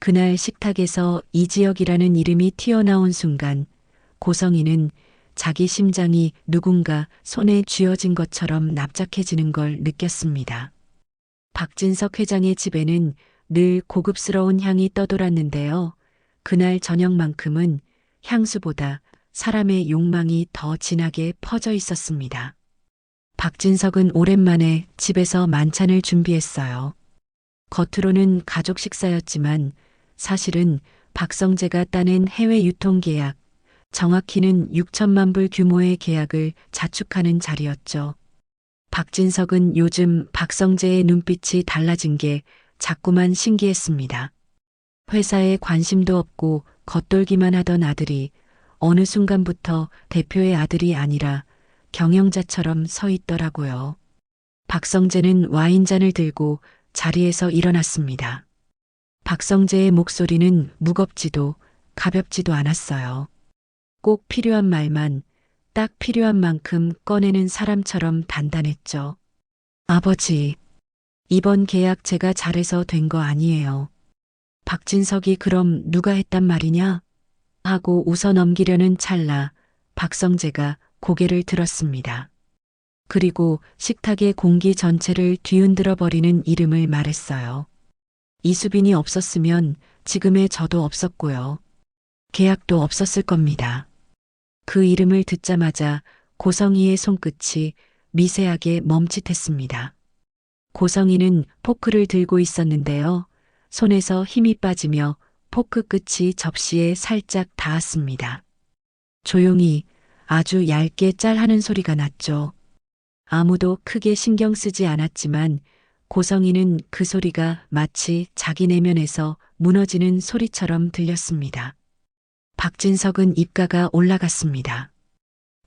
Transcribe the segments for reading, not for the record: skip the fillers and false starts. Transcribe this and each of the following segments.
그날 식탁에서 이지혁이라는 이름이 튀어나온 순간 고성이는 자기 심장이 누군가 손에 쥐어진 것처럼 납작해지는 걸 느꼈습니다. 박진석 회장의 집에는 늘 고급스러운 향이 떠돌았는데요. 그날 저녁만큼은 향수보다 사람의 욕망이 더 진하게 퍼져 있었습니다. 박진석은 오랜만에 집에서 만찬을 준비했어요. 겉으로는 가족 식사였지만 사실은 박성재가 따낸 해외 유통계약, 정확히는 6천만 불 규모의 계약을 자축하는 자리였죠. 박진석은 요즘 박성재의 눈빛이 달라진 게 자꾸만 신기했습니다. 회사에 관심도 없고 겉돌기만 하던 아들이 어느 순간부터 대표의 아들이 아니라 경영자처럼 서 있더라고요. 박성재는 와인잔을 들고 자리에서 일어났습니다. 박성재의 목소리는 무겁지도 가볍지도 않았어요. 꼭 필요한 말만 딱 필요한 만큼 꺼내는 사람처럼 단단했죠. 아버지, 이번 계약 제가 잘해서 된 거 아니에요. 박진석이 그럼 누가 했단 말이냐? 하고 웃어 넘기려는 찰나 박성재가 고개를 들었습니다. 그리고 식탁의 공기 전체를 뒤흔들어 버리는 이름을 말했어요. 이수빈이 없었으면 지금의 저도 없었고요. 계약도 없었을 겁니다. 그 이름을 듣자마자 고성이의 손끝이 미세하게 멈칫했습니다. 고성이는 포크를 들고 있었는데요. 손에서 힘이 빠지며 포크 끝이 접시에 살짝 닿았습니다. 조용히 아주 얇게 짤 하는 소리가 났죠. 아무도 크게 신경 쓰지 않았지만 고성이는 그 소리가 마치 자기 내면에서 무너지는 소리처럼 들렸습니다. 박진석은 입가가 올라갔습니다.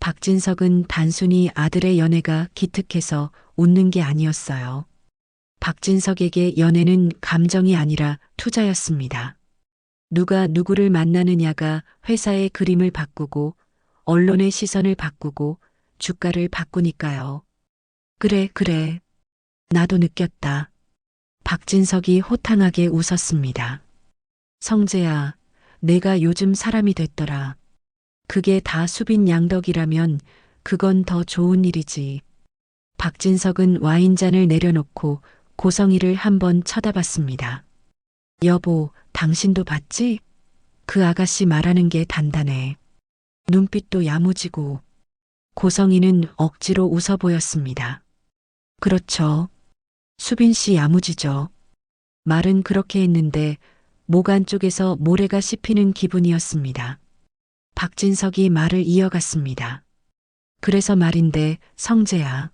박진석은 단순히 아들의 연애가 기특해서 웃는 게 아니었어요. 박진석에게 연애는 감정이 아니라 투자였습니다. 누가 누구를 만나느냐가 회사의 그림을 바꾸고 언론의 시선을 바꾸고 주가를 바꾸니까요. 그래. 나도 느꼈다. 박진석이 호탕하게 웃었습니다. 성재야, 내가 요즘 사람이 됐더라. 그게 다 수빈 양덕이라면 그건 더 좋은 일이지. 박진석은 와인잔을 내려놓고 고성이를 한번 쳐다봤습니다. 여보, 당신도 봤지? 그 아가씨 말하는 게 단단해. 눈빛도 야무지고. 고성이는 억지로 웃어 보였습니다. 그렇죠. 수빈 씨 야무지죠. 말은 그렇게 했는데 목 안쪽에서 모래가 씹히는 기분이었습니다. 박진석이 말을 이어갔습니다. 그래서 말인데 성재야.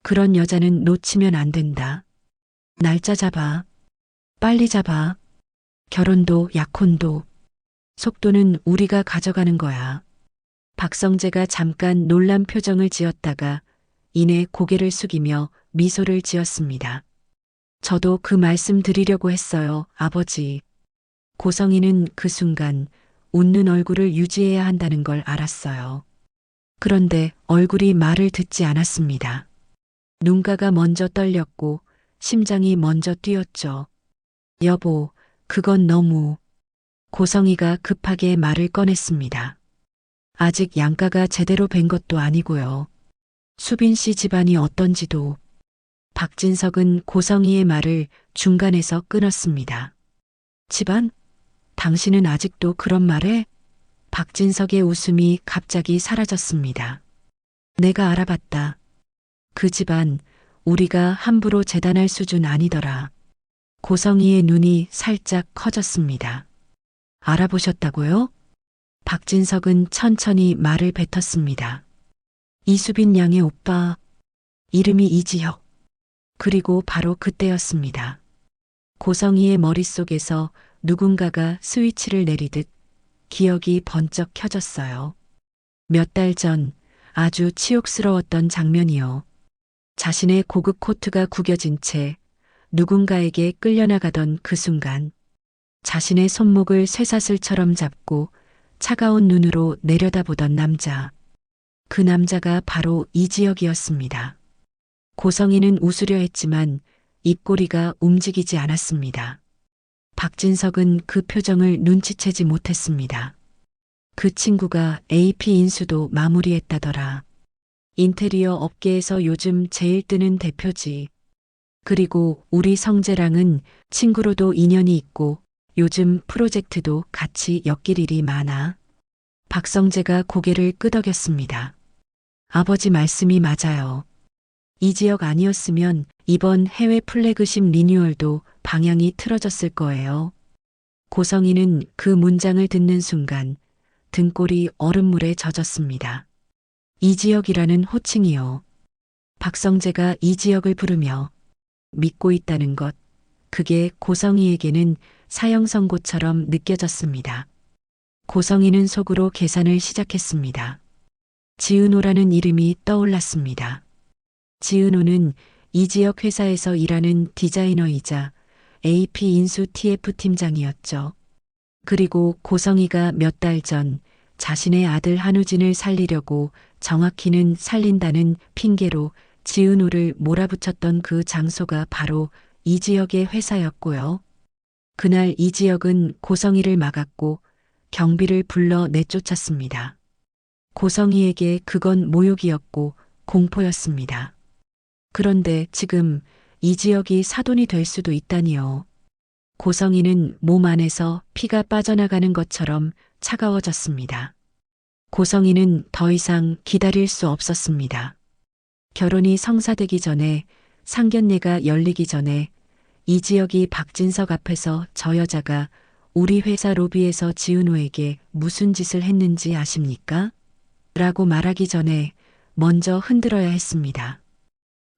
그런 여자는 놓치면 안 된다. 날짜 잡아. 빨리 잡아. 결혼도 약혼도. 속도는 우리가 가져가는 거야. 박성재가 잠깐 놀란 표정을 지었다가 이내 고개를 숙이며 미소를 지었습니다. 저도 그 말씀 드리려고 했어요, 아버지. 고성이는 그 순간 웃는 얼굴을 유지해야 한다는 걸 알았어요. 그런데 얼굴이 말을 듣지 않았습니다. 눈가가 먼저 떨렸고 심장이 먼저 뛰었죠. 여보, 그건 너무. 고성이가 급하게 말을 꺼냈습니다. 아직 양가가 제대로 된 것도 아니고요. 수빈 씨 집안이 어떤지도. 박진석은 고성이의 말을 중간에서 끊었습니다. 집안? 당신은 아직도 그런 말해? 박진석의 웃음이 갑자기 사라졌습니다. 내가 알아봤다. 그 집안 우리가 함부로 재단할 수준 아니더라. 고성이의 눈이 살짝 커졌습니다. 알아보셨다고요? 박진석은 천천히 말을 뱉었습니다. 이수빈 양의 오빠, 이름이 이지혁. 그리고 바로 그때였습니다. 고성이의 머릿속에서 누군가가 스위치를 내리듯 기억이 번쩍 켜졌어요. 몇 달 전 아주 치욕스러웠던 장면이요. 자신의 고급 코트가 구겨진 채 누군가에게 끌려나가던 그 순간 자신의 손목을 쇠사슬처럼 잡고 차가운 눈으로 내려다보던 남자. 그 남자가 바로 이지혁이었습니다. 고성이는 웃으려 했지만 입꼬리가 움직이지 않았습니다. 박진석은 그 표정을 눈치채지 못했습니다. 그 친구가 AP 인수도 마무리했다더라. 인테리어 업계에서 요즘 제일 뜨는 대표지. 그리고 우리 성재랑은 친구로도 인연이 있고 요즘 프로젝트도 같이 엮일 일이 많아. 박성재가 고개를 끄덕였습니다. 아버지 말씀이 맞아요. 이 지역 아니었으면 이번 해외 플래그십 리뉴얼도 방향이 틀어졌을 거예요. 고성이는 그 문장을 듣는 순간 등골이 얼음물에 젖었습니다. 이 지역이라는 호칭이요. 박성재가 이 지역을 부르며 믿고 있다는 것, 그게 고성이에게는 사형선고처럼 느껴졌습니다. 고성이는 속으로 계산을 시작했습니다. 지은호라는 이름이 떠올랐습니다. 지은호는 이 지역 회사에서 일하는 디자이너이자 AP 인수 TF 팀장이었죠. 그리고 고성이가 몇 달 전 자신의 아들 한우진을 살리려고 정확히는 살린다는 핑계로 지은호를 몰아붙였던 그 장소가 바로 이 지역의 회사였고요. 그날 이 지역은 고성이를 막았고 경비를 불러 내쫓았습니다. 고성이에게 그건 모욕이었고 공포였습니다. 그런데 지금 이 지역이 사돈이 될 수도 있다니요. 고성이는 몸 안에서 피가 빠져나가는 것처럼 차가워졌습니다. 고성이는 더 이상 기다릴 수 없었습니다. 결혼이 성사되기 전에, 상견례가 열리기 전에 이 지역이 박진석 앞에서 저 여자가 우리 회사 로비에서 지은호에게 무슨 짓을 했는지 아십니까? 라고 말하기 전에 먼저 흔들어야 했습니다.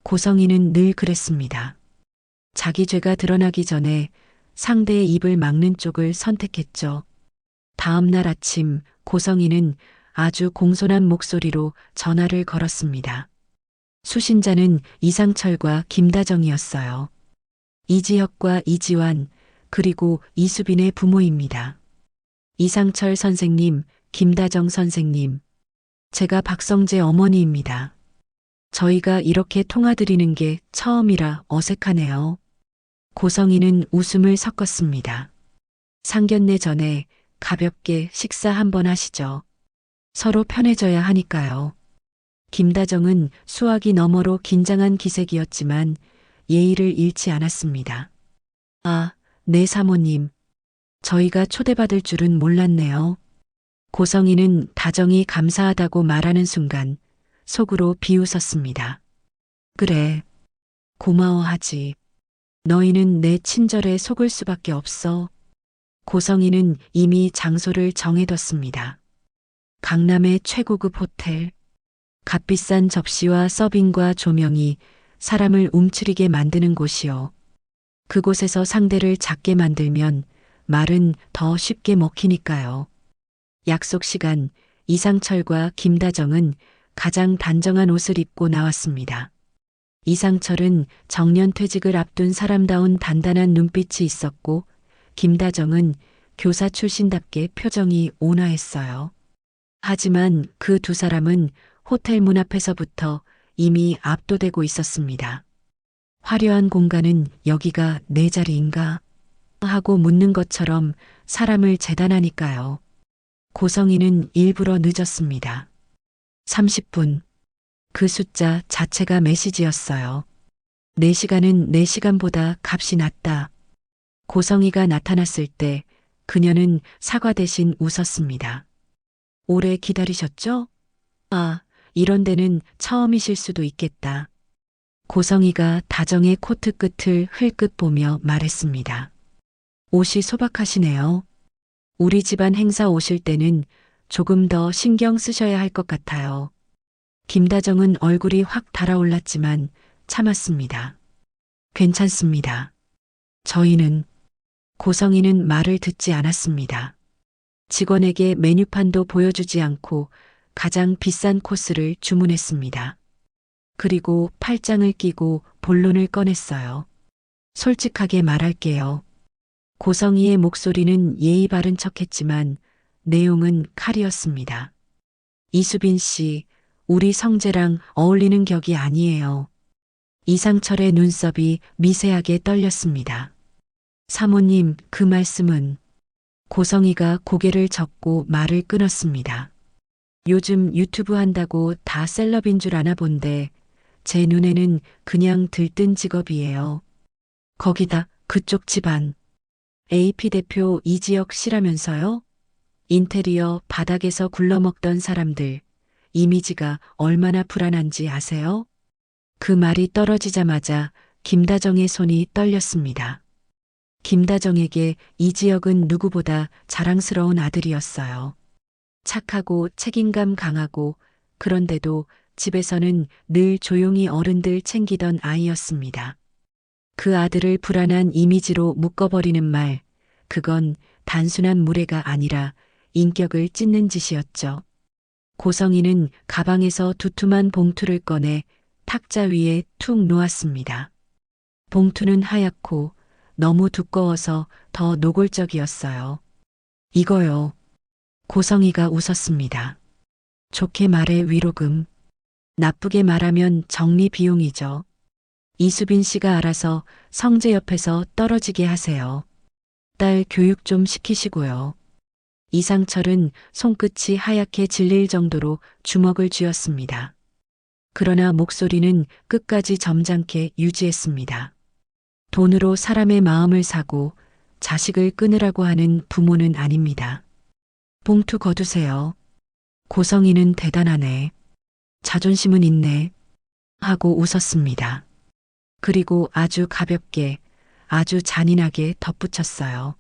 고성이는 늘 그랬습니다. 자기 죄가 드러나기 전에 상대의 입을 막는 쪽을 선택했죠. 다음 날 아침 고성이는 아주 공손한 목소리로 전화를 걸었습니다. 수신자는 이상철과 김다정이었어요. 이지혁과 이지환, 그리고 이수빈의 부모입니다. 이상철 선생님, 김다정 선생님, 제가 박성재 어머니입니다. 저희가 이렇게 통화드리는 게 처음이라 어색하네요. 고성이는 웃음을 섞었습니다. 상견례 전에 가볍게 식사 한번 하시죠. 서로 편해져야 하니까요. 김다정은 수화기 너머로 긴장한 기색이었지만 예의를 잃지 않았습니다. 아, 네 사모님. 저희가 초대받을 줄은 몰랐네요. 고성이는 다정이 감사하다고 말하는 순간 속으로 비웃었습니다. 그래, 고마워하지. 너희는 내 친절에 속을 수밖에 없어. 고성이는 이미 장소를 정해뒀습니다. 강남의 최고급 호텔. 값비싼 접시와 서빙과 조명이 사람을 움츠리게 만드는 곳이요. 그곳에서 상대를 작게 만들면 말은 더 쉽게 먹히니까요. 약속 시간, 이상철과 김다정은 가장 단정한 옷을 입고 나왔습니다. 이상철은 정년퇴직을 앞둔 사람다운 단단한 눈빛이 있었고 김다정은 교사 출신답게 표정이 온화했어요. 하지만 그 두 사람은 호텔 문 앞에서부터 이미 압도되고 있었습니다. 화려한 공간은 여기가 내 자리인가? 하고 묻는 것처럼 사람을 재단하니까요. 고성이는 일부러 늦었습니다. 30분. 그 숫자 자체가 메시지였어요. 4시간은 4시간보다 값이 낮다. 고성이가 나타났을 때 그녀는 사과 대신 웃었습니다. 오래 기다리셨죠? 아, 이런 데는 처음이실 수도 있겠다. 고성이가 다정의 코트 끝을 흘끗 보며 말했습니다. 옷이 소박하시네요. 우리 집안 행사 오실 때는 조금 더 신경 쓰셔야 할 것 같아요. 김다정은 얼굴이 확 달아올랐지만 참았습니다. 괜찮습니다. 저희는 고성이는 말을 듣지 않았습니다. 직원에게 메뉴판도 보여주지 않고 가장 비싼 코스를 주문했습니다. 그리고 팔짱을 끼고 본론을 꺼냈어요. 솔직하게 말할게요. 고성이의 목소리는 예의 바른 척했지만 내용은 칼이었습니다. 이수빈 씨, 우리 성재랑 어울리는 격이 아니에요. 이상철의 눈썹이 미세하게 떨렸습니다. 사모님, 그 말씀은. 고성이가 고개를 젓고 말을 끊었습니다. 요즘 유튜브 한다고 다 셀럽인 줄 아나 본데 제 눈에는 그냥 들뜬 직업이에요. 거기다 그쪽 집안. AP 대표 이지혁 씨라면서요? 인테리어 바닥에서 굴러먹던 사람들. 이미지가 얼마나 불안한지 아세요? 그 말이 떨어지자마자 김다정의 손이 떨렸습니다. 김다정에게 이지혁은 누구보다 자랑스러운 아들이었어요. 착하고 책임감 강하고 그런데도 집에서는 늘 조용히 어른들 챙기던 아이였습니다. 그 아들을 불안한 이미지로 묶어버리는 말, 그건 단순한 무례가 아니라 인격을 찢는 짓이었죠. 고성이는 가방에서 두툼한 봉투를 꺼내 탁자 위에 툭 놓았습니다. 봉투는 하얗고 너무 두꺼워서 더 노골적이었어요. 이거요. 고성이가 웃었습니다. 좋게 말해 위로금. 나쁘게 말하면 정리 비용이죠. 이수빈 씨가 알아서 성재 옆에서 떨어지게 하세요. 딸 교육 좀 시키시고요. 이상철은 손끝이 하얗게 질릴 정도로 주먹을 쥐었습니다. 그러나 목소리는 끝까지 점잖게 유지했습니다. 돈으로 사람의 마음을 사고 자식을 끊으라고 하는 부모는 아닙니다. 봉투 거두세요. 고성이는 대단하네. 자존심은 있네. 하고 웃었습니다. 그리고 아주 가볍게, 아주 잔인하게 덧붙였어요.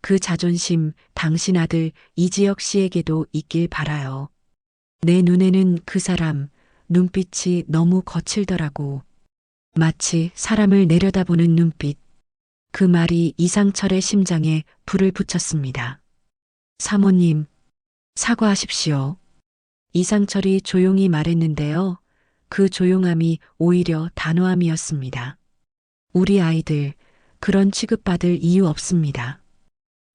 그 자존심 당신 아들 이지혁 씨에게도 있길 바라요. 내 눈에는 그 사람 눈빛이 너무 거칠더라고. 마치 사람을 내려다보는 눈빛. 그 말이 이상철의 심장에 불을 붙였습니다. 사모님, 사과하십시오. 이상철이 조용히 말했는데요. 그 조용함이 오히려 단호함이었습니다. 우리 아이들, 그런 취급받을 이유 없습니다.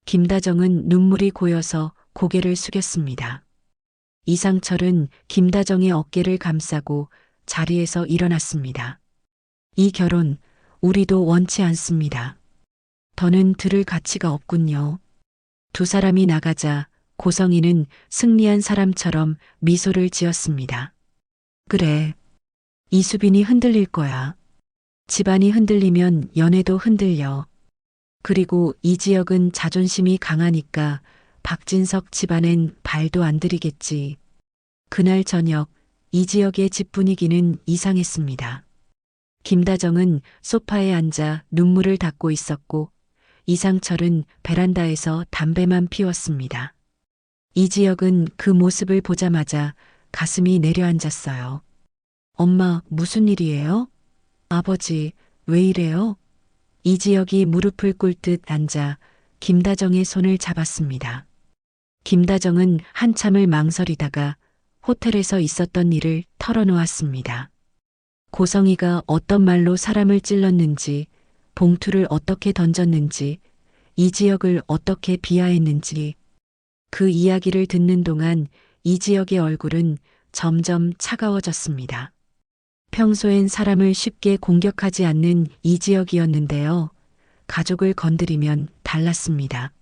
김다정은 눈물이 고여서 고개를 숙였습니다. 이상철은 김다정의 어깨를 감싸고 자리에서 일어났습니다. 이 결혼, 우리도 원치 않습니다. 더는 들을 가치가 없군요. 두 사람이 나가자 고성이는 승리한 사람처럼 미소를 지었습니다. 그래. 이수빈이 흔들릴 거야. 집안이 흔들리면 연애도 흔들려. 그리고 이지혁은 자존심이 강하니까 박진석 집안엔 발도 안 들이겠지. 그날 저녁 이지혁의 집 분위기는 이상했습니다. 김다정은 소파에 앉아 눈물을 닦고 있었고 이상철은 베란다에서 담배만 피웠습니다. 이지혁은 그 모습을 보자마자 가슴이 내려앉았어요. 엄마, 무슨 일이에요? 아버지, 왜 이래요? 이지혁이 무릎을 꿇듯 앉아 김다정의 손을 잡았습니다. 김다정은 한참을 망설이다가 호텔에서 있었던 일을 털어놓았습니다. 고성이가 어떤 말로 사람을 찔렀는지, 봉투를 어떻게 던졌는지, 이지혁을 어떻게 비하했는지, 그 이야기를 듣는 동안 이지혁의 얼굴은 점점 차가워졌습니다. 평소엔 사람을 쉽게 공격하지 않는 이지혁이었는데요. 가족을 건드리면 달랐습니다.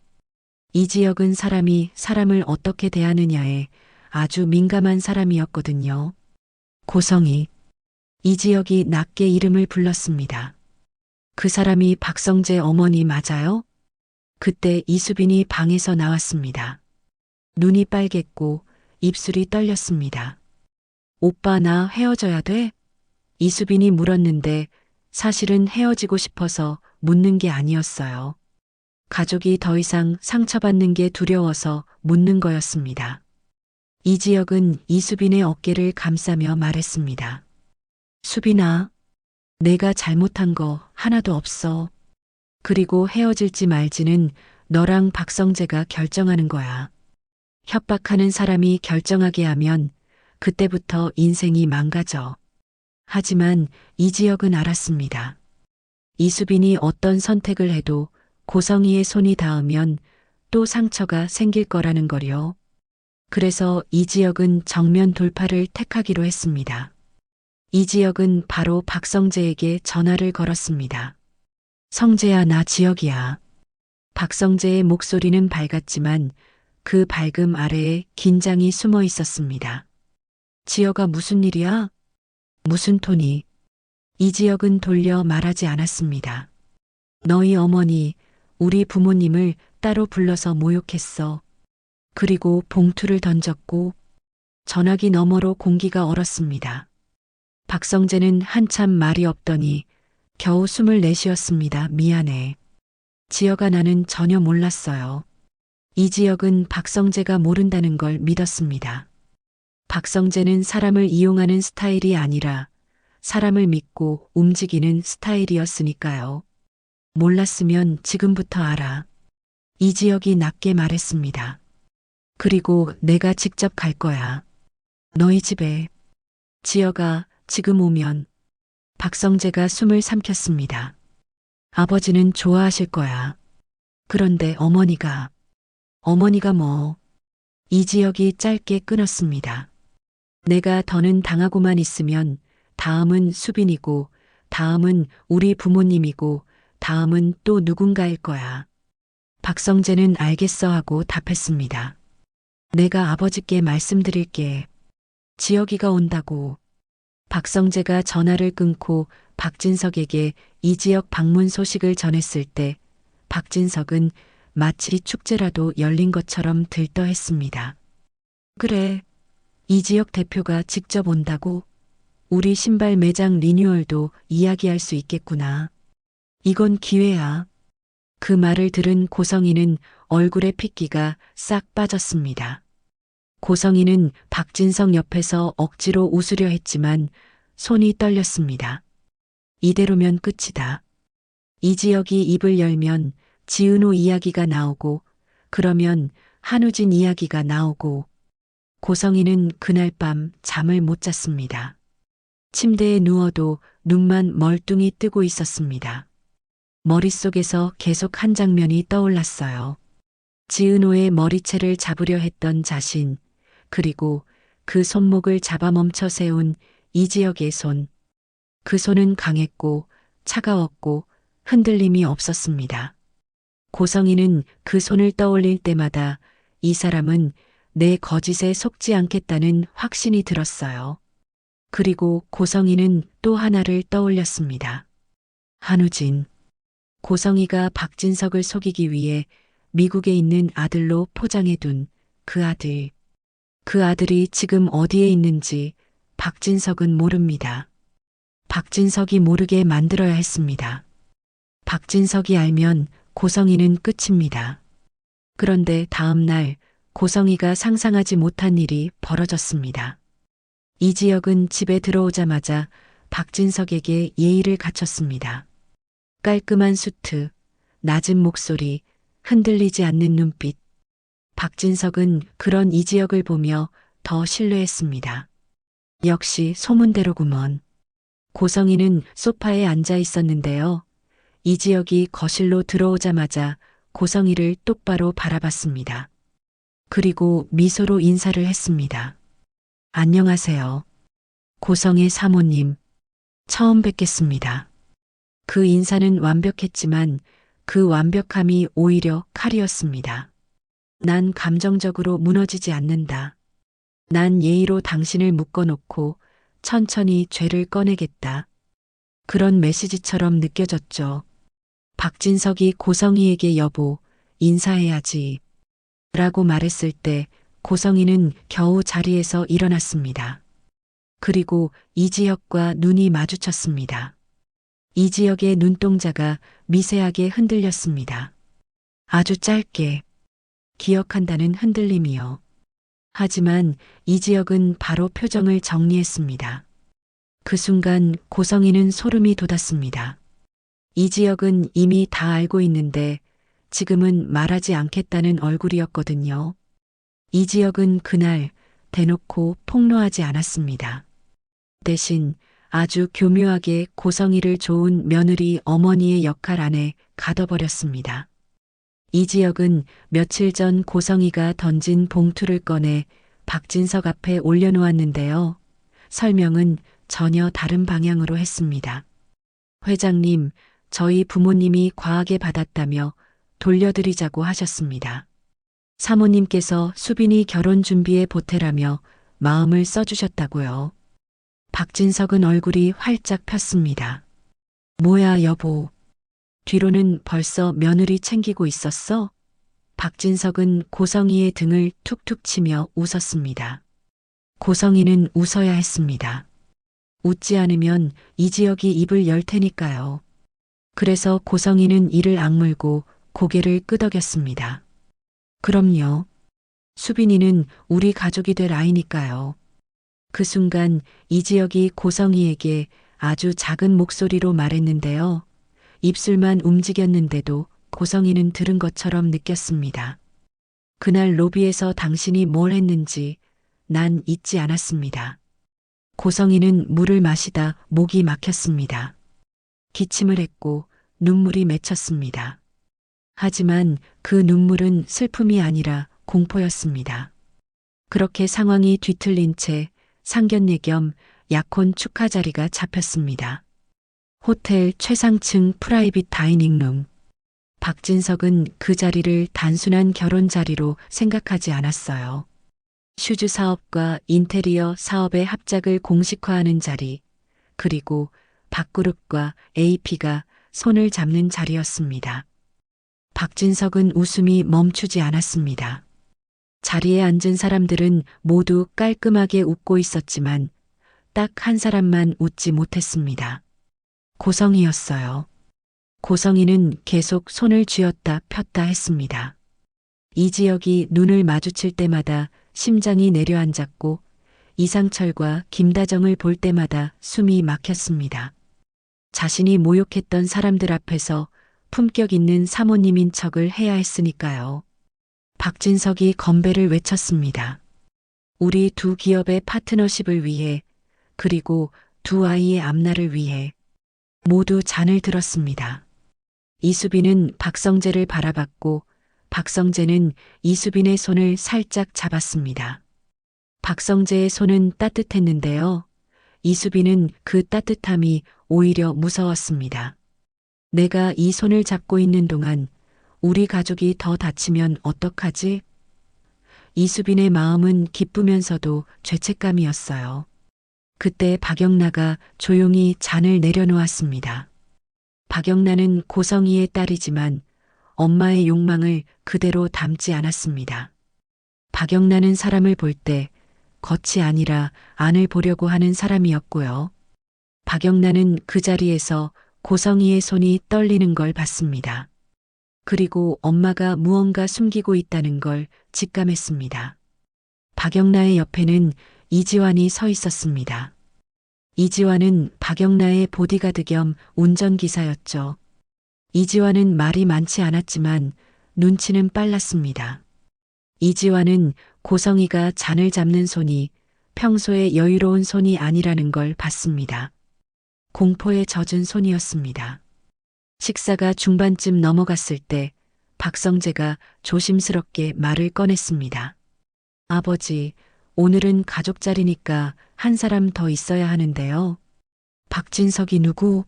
이지혁은 사람이 사람을 어떻게 대하느냐에 아주 민감한 사람이었거든요. 고성이. 이지혁이 낮게 이름을 불렀습니다. 그 사람이 박성재 어머니 맞아요? 그때 이수빈이 방에서 나왔습니다. 눈이 빨갰고 입술이 떨렸습니다. 오빠 나 헤어져야 돼? 이수빈이 물었는데 사실은 헤어지고 싶어서 묻는 게 아니었어요. 가족이 더 이상 상처받는 게 두려워서 묻는 거였습니다. 이지혁은 이수빈의 어깨를 감싸며 말했습니다. 수빈아, 내가 잘못한 거 하나도 없어. 그리고 헤어질지 말지는 너랑 박성재가 결정하는 거야. 협박하는 사람이 결정하게 하면 그때부터 인생이 망가져. 하지만 이지혁은 알았습니다. 이수빈이 어떤 선택을 해도 고성이의 손이 닿으면 또 상처가 생길 거라는 거요. 그래서 이지혁은 정면 돌파를 택하기로 했습니다. 이지혁은 바로 박성재에게 전화를 걸었습니다. 성재야, 나 지혁이야. 박성재의 목소리는 밝았지만 그 밝음 아래에 긴장이 숨어 있었습니다. 지혁아, 무슨 일이야? 무슨 톤이? 이지혁은 돌려 말하지 않았습니다. 너희 어머니, 우리 부모님을 따로 불러서 모욕했어. 그리고 봉투를 던졌고 전화기 너머로 공기가 얼었습니다. 박성재는 한참 말이 없더니 겨우 숨을 내쉬었습니다. 미안해. 지혁아, 나는 전혀 몰랐어요. 이지혁은 박성재가 모른다는 걸 믿었습니다. 박성재는 사람을 이용하는 스타일이 아니라 사람을 믿고 움직이는 스타일이었으니까요. 몰랐으면 지금부터 알아. 이지혁이 낮게 말했습니다. 그리고 내가 직접 갈 거야. 너희 집에. 지혁아, 지금 오면. 박성재가 숨을 삼켰습니다. 아버지는 좋아하실 거야. 그런데 어머니가. 어머니가 뭐. 이지혁이 짧게 끊었습니다. 내가 더는 당하고만 있으면 다음은 수빈이고 다음은 우리 부모님이고 다음은 또 누군가일 거야. 박성재는 알겠어 하고 답했습니다. 내가 아버지께 말씀드릴게. 지혁이가 온다고. 박성재가 전화를 끊고 박진석에게 이지혁 방문 소식을 전했을 때 박진석은 마치 축제라도 열린 것처럼 들떠했습니다. 그래, 이지혁 대표가 직접 온다고? 우리 신발 매장 리뉴얼도 이야기할 수 있겠구나. 이건 기회야. 그 말을 들은 고성이는 얼굴에 핏기가 싹 빠졌습니다. 고성이는 박진석 옆에서 억지로 웃으려 했지만 손이 떨렸습니다. 이대로면 끝이다. 이지혁이 입을 열면 지은호 이야기가 나오고 그러면 한우진 이야기가 나오고 고성이는 그날 밤 잠을 못 잤습니다. 침대에 누워도 눈만 멀뚱히 뜨고 있었습니다. 머릿속에서 계속 한 장면이 떠올랐어요. 지은호의 머리채를 잡으려 했던 자신, 그리고 그 손목을 잡아멈춰 세운 이지혁의 손. 그 손은 강했고 차가웠고 흔들림이 없었습니다. 고성이는 그 손을 떠올릴 때마다 이 사람은 내 거짓에 속지 않겠다는 확신이 들었어요. 그리고 고성이는 또 하나를 떠올렸습니다. 한우진. 고성이가 박진석을 속이기 위해 미국에 있는 아들로 포장해둔 그 아들. 그 아들이 지금 어디에 있는지 박진석은 모릅니다. 박진석이 모르게 만들어야 했습니다. 박진석이 알면 고성이는 끝입니다. 그런데 다음 날 고성이가 상상하지 못한 일이 벌어졌습니다. 이지혁은 집에 들어오자마자 박진석에게 예의를 갖췄습니다. 깔끔한 수트, 낮은 목소리, 흔들리지 않는 눈빛. 박진석은 그런 이지혁을 보며 더 신뢰했습니다. 역시 소문대로구먼. 고성이는 소파에 앉아 있었는데요. 이지혁이 거실로 들어오자마자 고성이를 똑바로 바라봤습니다. 그리고 미소로 인사를 했습니다. 안녕하세요. 고성의 사모님. 처음 뵙겠습니다. 그 인사는 완벽했지만 그 완벽함이 오히려 칼이었습니다. 난 감정적으로 무너지지 않는다. 난 예의로 당신을 묶어놓고 천천히 죄를 꺼내겠다. 그런 메시지처럼 느껴졌죠. 박진석이 고성이에게 여보, 인사해야지. 라고 말했을 때 고성이는 겨우 자리에서 일어났습니다. 그리고 이지혁과 눈이 마주쳤습니다. 이지혁의 눈동자가 미세하게 흔들렸습니다. 아주 짧게. 기억한다는 흔들림이요. 하지만 이지혁은 바로 표정을 정리했습니다. 그 순간 고성이는 소름이 돋았습니다. 이지혁은 이미 다 알고 있는데 지금은 말하지 않겠다는 얼굴이었거든요. 이지혁은 그날 대놓고 폭로하지 않았습니다. 대신 아주 교묘하게 고성이를 좋은 며느리 어머니의 역할 안에 가둬버렸습니다. 이지혁은 며칠 전 고성이가 던진 봉투를 꺼내 박진석 앞에 올려놓았는데요. 설명은 전혀 다른 방향으로 했습니다. 회장님, 저희 부모님이 과하게 받았다며 돌려드리자고 하셨습니다. 사모님께서 수빈이 결혼 준비에 보태라며 마음을 써주셨다고요. 박진석은 얼굴이 활짝 폈습니다. 뭐야, 여보. 뒤로는 벌써 며느리 챙기고 있었어? 박진석은 고성이의 등을 툭툭 치며 웃었습니다. 고성이는 웃어야 했습니다. 웃지 않으면 이지혁이 입을 열 테니까요. 그래서 고성이는 이를 악물고 고개를 끄덕였습니다. 그럼요. 수빈이는 우리 가족이 될 아이니까요. 그 순간 이지혁이 고성이에게 아주 작은 목소리로 말했는데요. 입술만 움직였는데도 고성이는 들은 것처럼 느꼈습니다. 그날 로비에서 당신이 뭘 했는지 난 잊지 않았습니다. 고성이는 물을 마시다 목이 막혔습니다. 기침을 했고 눈물이 맺혔습니다. 하지만 그 눈물은 슬픔이 아니라 공포였습니다. 그렇게 상황이 뒤틀린 채 상견례 겸 약혼 축하 자리가 잡혔습니다. 호텔 최상층 프라이빗 다이닝룸. 박진석은 그 자리를 단순한 결혼 자리로 생각하지 않았어요. 슈즈 사업과 인테리어 사업의 합작을 공식화하는 자리, 그리고 박그룹과 AP가 손을 잡는 자리였습니다. 박진석은 웃음이 멈추지 않았습니다. 자리에 앉은 사람들은 모두 깔끔하게 웃고 있었지만 딱 한 사람만 웃지 못했습니다. 고성이였어요. 고성이는 계속 손을 쥐었다 폈다 했습니다. 이지혁이 눈을 마주칠 때마다 심장이 내려앉았고 이상철과 김다정을 볼 때마다 숨이 막혔습니다. 자신이 모욕했던 사람들 앞에서 품격 있는 사모님인 척을 해야 했으니까요. 박진석이 건배를 외쳤습니다. 우리 두 기업의 파트너십을 위해, 그리고 두 아이의 앞날을 위해 모두 잔을 들었습니다. 이수빈은 박성재를 바라봤고 박성재는 이수빈의 손을 살짝 잡았습니다. 박성재의 손은 따뜻했는데요. 이수빈은 그 따뜻함이 오히려 무서웠습니다. 내가 이 손을 잡고 있는 동안 우리 가족이 더 다치면 어떡하지? 이수빈의 마음은 기쁘면서도 죄책감이었어요. 그때 박영나가 조용히 잔을 내려놓았습니다. 박영나는 고성이의 딸이지만 엄마의 욕망을 그대로 담지 않았습니다. 박영나는 사람을 볼 때 겉이 아니라 안을 보려고 하는 사람이었고요. 박영나는 그 자리에서 고성이의 손이 떨리는 걸 봤습니다. 그리고 엄마가 무언가 숨기고 있다는 걸 직감했습니다. 박영나의 옆에는 이지환이 서 있었습니다. 이지환은 박영나의 보디가드 겸 운전기사였죠. 이지환은 말이 많지 않았지만 눈치는 빨랐습니다. 이지환은 고성이가 잔을 잡는 손이 평소의 여유로운 손이 아니라는 걸 봤습니다. 공포에 젖은 손이었습니다. 식사가 중반쯤 넘어갔을 때 박성재가 조심스럽게 말을 꺼냈습니다. 아버지, 오늘은 가족 자리니까 한 사람 더 있어야 하는데요. 박진석이 누구?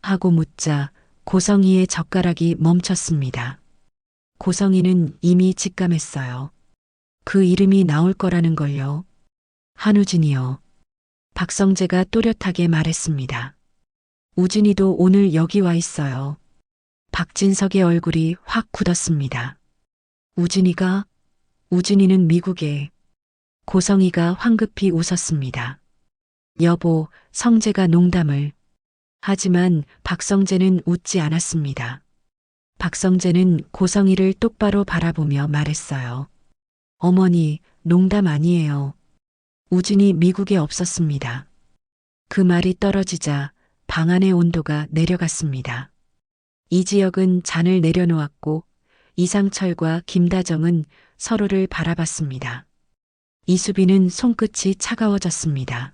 하고 묻자 고성이의 젓가락이 멈췄습니다. 고성이는 이미 직감했어요. 그 이름이 나올 거라는 걸요. 한우진이요. 박성재가 또렷하게 말했습니다. 우진이도 오늘 여기 와 있어요. 박진석의 얼굴이 확 굳었습니다. 우진이가? 우진이는 미국에. 고성이가 황급히 웃었습니다. 여보, 성재가 농담을. 하지만 박성재는 웃지 않았습니다. 박성재는 고성이를 똑바로 바라보며 말했어요. 어머니, 농담 아니에요. 우진이 미국에 없었습니다. 그 말이 떨어지자 방 안의 온도가 내려갔습니다. 이지혁은 잔을 내려놓았고 이상철과 김다정은 서로를 바라봤습니다. 이수빈은 손끝이 차가워졌습니다.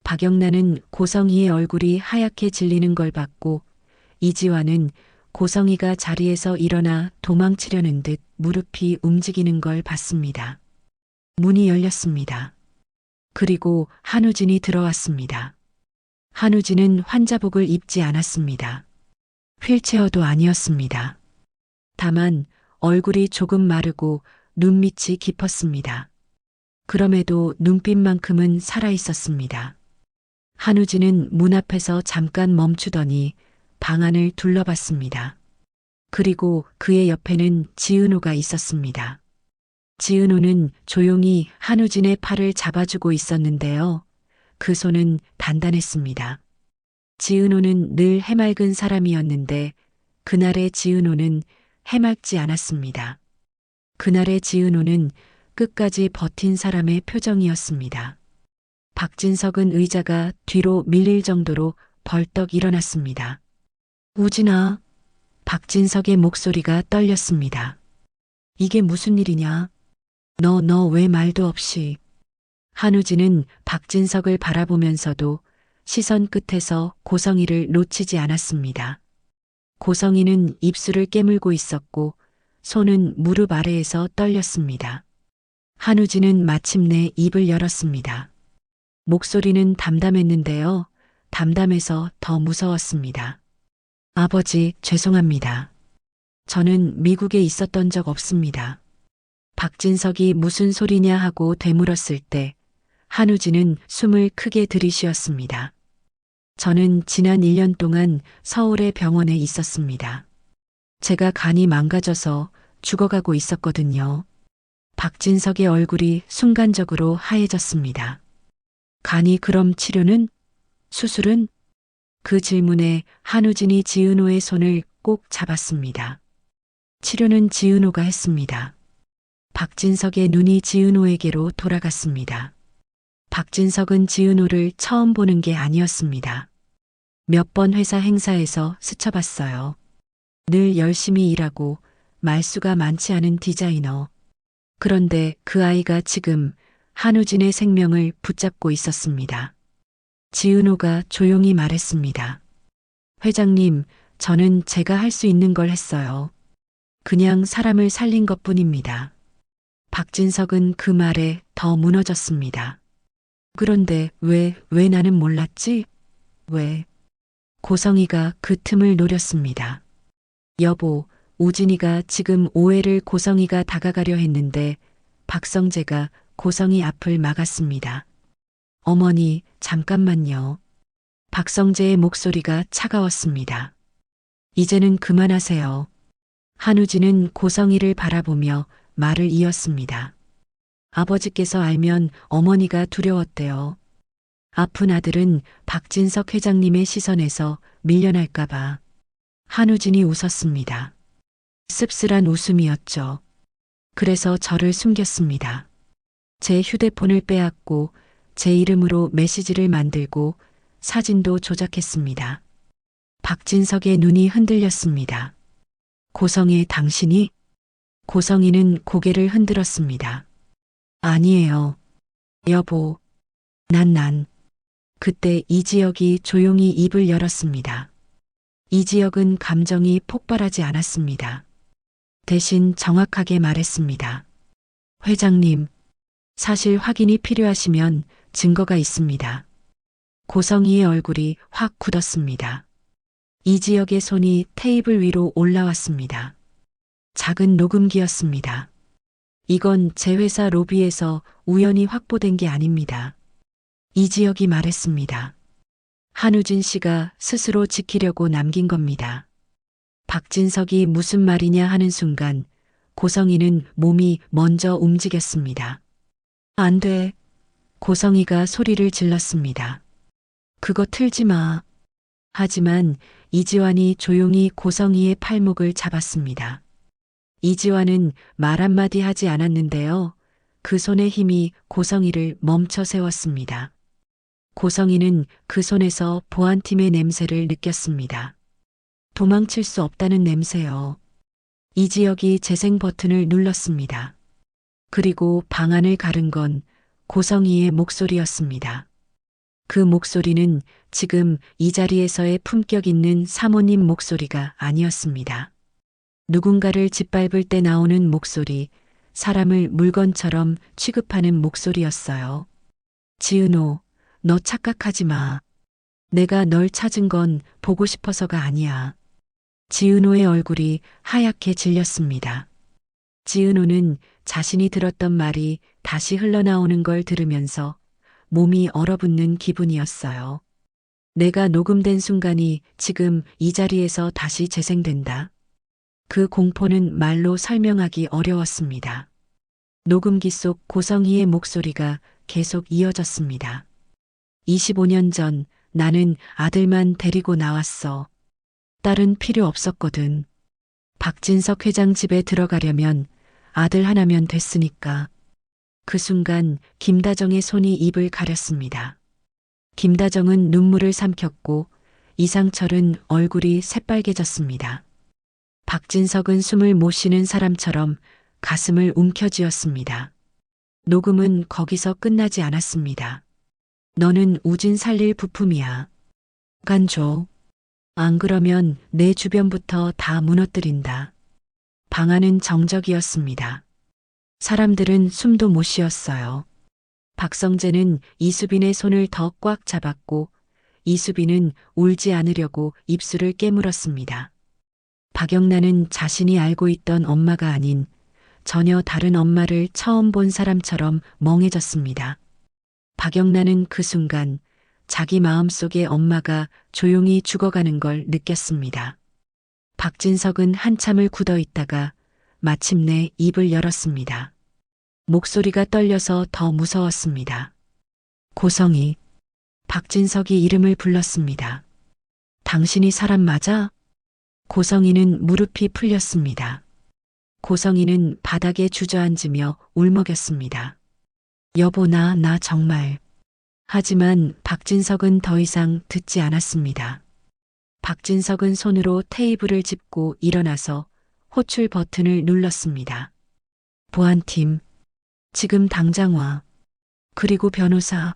박영란은 고성이의 얼굴이 하얗게 질리는 걸 봤고 이지환은 고성이가 자리에서 일어나 도망치려는 듯 무릎이 움직이는 걸 봤습니다. 문이 열렸습니다. 그리고 한우진이 들어왔습니다. 한우진은 환자복을 입지 않았습니다. 휠체어도 아니었습니다. 다만 얼굴이 조금 마르고 눈밑이 깊었습니다. 그럼에도 눈빛만큼은 살아 있었습니다. 한우진은 문 앞에서 잠깐 멈추더니 방 안을 둘러봤습니다. 그리고 그의 옆에는 지은호가 있었습니다. 지은호는 조용히 한우진의 팔을 잡아주고 있었는데요. 그 손은 단단했습니다. 지은호는 늘 해맑은 사람이었는데 그날의 지은호는 해맑지 않았습니다. 그날의 지은호는 끝까지 버틴 사람의 표정이었습니다. 박진석은 의자가 뒤로 밀릴 정도로 벌떡 일어났습니다. 우진아, 박진석의 목소리가 떨렸습니다. 이게 무슨 일이냐? 너 왜 말도 없이. 한우진은 박진석을 바라보면서도 시선 끝에서 고성이를 놓치지 않았습니다. 고성이는 입술을 깨물고 있었고 손은 무릎 아래에서 떨렸습니다. 한우진은 마침내 입을 열었습니다. 목소리는 담담했는데요. 담담해서 더 무서웠습니다. 아버지, 죄송합니다. 저는 미국에 있었던 적 없습니다. 박진석이 무슨 소리냐 하고 되물었을 때 한우진은 숨을 크게 들이쉬었습니다. 저는 지난 1년 동안 서울의 병원에 있었습니다. 제가 간이 망가져서 죽어가고 있었거든요. 박진석의 얼굴이 순간적으로 하얘졌습니다. 간이 그럼 치료는? 수술은? 그 질문에 한우진이 지은호의 손을 꼭 잡았습니다. 치료는 지은호가 했습니다. 박진석의 눈이 지은호에게로 돌아갔습니다. 박진석은 지은호를 처음 보는 게 아니었습니다. 몇 번 회사 행사에서 스쳐봤어요. 늘 열심히 일하고 말수가 많지 않은 디자이너. 그런데 그 아이가 지금 한우진의 생명을 붙잡고 있었습니다. 지은호가 조용히 말했습니다. 회장님, 저는 제가 할 수 있는 걸 했어요. 그냥 사람을 살린 것뿐입니다. 박진석은 그 말에 더 무너졌습니다. 그런데 왜 나는 몰랐지? 왜? 고성이가 그 틈을 노렸습니다. 여보, 우진이가 지금 오해를 고성이가 다가가려 했는데 박성재가 고성이 앞을 막았습니다. 어머니, 잠깐만요. 박성재의 목소리가 차가웠습니다. 이제는 그만하세요. 한우진은 고성이를 바라보며 말을 이었습니다. 아버지께서 알면 어머니가 두려웠대요. 아픈 아들은 박진석 회장님의 시선에서 밀려날까봐. 한우진이 웃었습니다. 씁쓸한 웃음이었죠. 그래서 저를 숨겼습니다. 제 휴대폰을 빼앗고 제 이름으로 메시지를 만들고 사진도 조작했습니다. 박진석의 눈이 흔들렸습니다. 고성의 당신이? 고성이는 고개를 흔들었습니다. 아니에요. 여보, 난. 그때 이지혁이 조용히 입을 열었습니다. 이지혁은 감정이 폭발하지 않았습니다. 대신 정확하게 말했습니다. 회장님, 사실 확인이 필요하시면 증거가 있습니다. 고성이의 얼굴이 확 굳었습니다. 이지혁의 손이 테이블 위로 올라왔습니다. 작은 녹음기였습니다. 이건 제 회사 로비에서 우연히 확보된 게 아닙니다. 이지혁이 말했습니다. 한우진 씨가 스스로 지키려고 남긴 겁니다. 박진석이 무슨 말이냐 하는 순간 고성이는 몸이 먼저 움직였습니다. 안 돼. 고성이가 소리를 질렀습니다. 그거 틀지 마. 하지만 이지환이 조용히 고성이의 팔목을 잡았습니다. 이지환은 말 한마디 하지 않았는데요. 그 손의 힘이 고성이를 멈춰 세웠습니다. 고성이는 그 손에서 보안팀의 냄새를 느꼈습니다. 도망칠 수 없다는 냄새요. 이지혁이 재생 버튼을 눌렀습니다. 그리고 방안을 가른 건 고성이의 목소리였습니다. 그 목소리는 지금 이 자리에서의 품격 있는 사모님 목소리가 아니었습니다. 누군가를 짓밟을 때 나오는 목소리, 사람을 물건처럼 취급하는 목소리였어요. 지은호, 너 착각하지 마. 내가 널 찾은 건 보고 싶어서가 아니야. 지은호의 얼굴이 하얗게 질렸습니다. 지은호는 자신이 들었던 말이 다시 흘러나오는 걸 들으면서 몸이 얼어붙는 기분이었어요. 내가 녹음된 순간이 지금 이 자리에서 다시 재생된다. 그 공포는 말로 설명하기 어려웠습니다. 녹음기 속 고성희의 목소리가 계속 이어졌습니다. 25년 전 나는 아들만 데리고 나왔어. 딸은 필요 없었거든. 박진석 회장 집에 들어가려면 아들 하나면 됐으니까. 그 순간 김다정의 손이 입을 가렸습니다. 김다정은 눈물을 삼켰고 이상철은 얼굴이 새빨개졌습니다. 박진석은 숨을 못 쉬는 사람처럼 가슴을 움켜쥐었습니다. 녹음은 거기서 끝나지 않았습니다. 너는 우진 살릴 부품이야. 간 줘. 안 그러면 내 주변부터 다 무너뜨린다. 방 안은 정적이었습니다. 사람들은 숨도 못 쉬었어요. 박성재는 이수빈의 손을 더 꽉 잡았고 이수빈은 울지 않으려고 입술을 깨물었습니다. 박영란은 자신이 알고 있던 엄마가 아닌 전혀 다른 엄마를 처음 본 사람처럼 멍해졌습니다. 박영란은 그 순간 자기 마음속의 엄마가 조용히 죽어가는 걸 느꼈습니다. 박진석은 한참을 굳어 있다가 마침내 입을 열었습니다. 목소리가 떨려서 더 무서웠습니다. 고성희. 박진석이 이름을 불렀습니다. 당신이 사람 맞아? 고성희는 무릎이 풀렸습니다. 고성희는 바닥에 주저앉으며 울먹였습니다. 여보 나 정말. 하지만 박진석은 더 이상 듣지 않았습니다. 박진석은 손으로 테이블을 짚고 일어나서 호출 버튼을 눌렀습니다. 보안팀. 지금 당장 와. 그리고 변호사.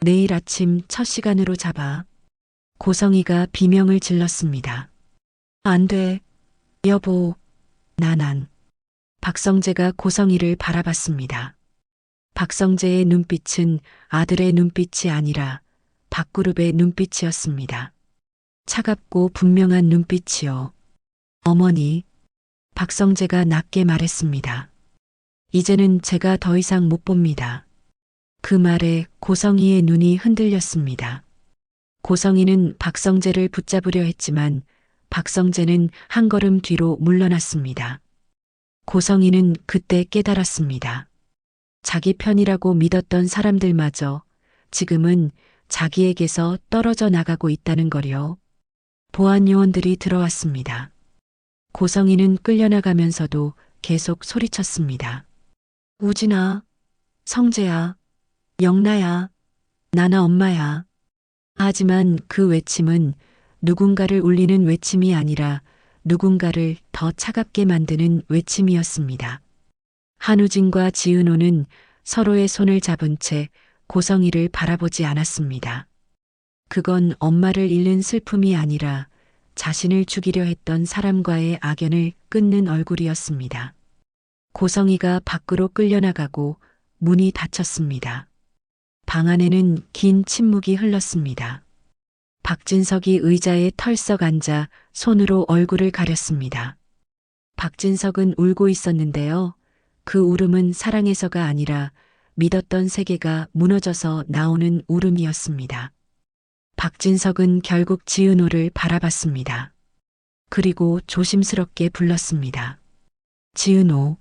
내일 아침 첫 시간으로 잡아. 고성희가 비명을 질렀습니다. 안 돼. 여보. 난. 박성재가 고성희를 바라봤습니다. 박성재의 눈빛은 아들의 눈빛이 아니라 밥그룹의 눈빛이었습니다. 차갑고 분명한 눈빛이요. 어머니. 박성재가 낮게 말했습니다. 이제는 제가 더 이상 못 봅니다. 그 말에 고성희의 눈이 흔들렸습니다. 고성희는 박성재를 붙잡으려 했지만 박성재는 한 걸음 뒤로 물러났습니다. 고성희는 그때 깨달았습니다. 자기 편이라고 믿었던 사람들마저 지금은 자기에게서 떨어져 나가고 있다는 거요. 보안 요원들이 들어왔습니다. 고성희는 끌려나가면서도 계속 소리쳤습니다. 우진아, 성재야, 영나야, 나나 엄마야. 하지만 그 외침은 누군가를 울리는 외침이 아니라 누군가를 더 차갑게 만드는 외침이었습니다. 한우진과 지은호는 서로의 손을 잡은 채 고성희를 바라보지 않았습니다. 그건 엄마를 잃는 슬픔이 아니라 자신을 죽이려 했던 사람과의 악연을 끊는 얼굴이었습니다. 고성희가 밖으로 끌려나가고 문이 닫혔습니다. 방 안에는 긴 침묵이 흘렀습니다. 박진석이 의자에 털썩 앉아 손으로 얼굴을 가렸습니다. 박진석은 울고 있었는데요. 그 울음은 사랑에서가 아니라 믿었던 세계가 무너져서 나오는 울음이었습니다. 박진석은 결국 지은호를 바라봤습니다. 그리고 조심스럽게 불렀습니다. 지은호.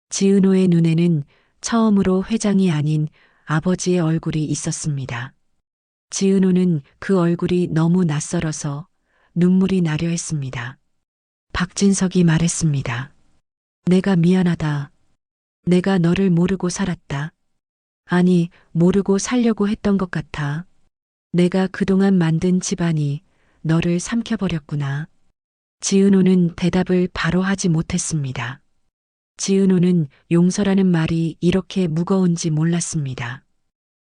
지은호의 눈에는 처음으로 회장이 아닌 아버지의 얼굴이 있었습니다. 지은호는 그 얼굴이 너무 낯설어서 눈물이 나려 했습니다. 박진석이 말했습니다. 내가 미안하다. 내가 너를 모르고 살았다. 아니, 모르고 살려고 했던 것 같아. 내가 그동안 만든 집안이 너를 삼켜버렸구나. 지은호는 대답을 바로 하지 못했습니다. 지은호는 용서라는 말이 이렇게 무거운지 몰랐습니다.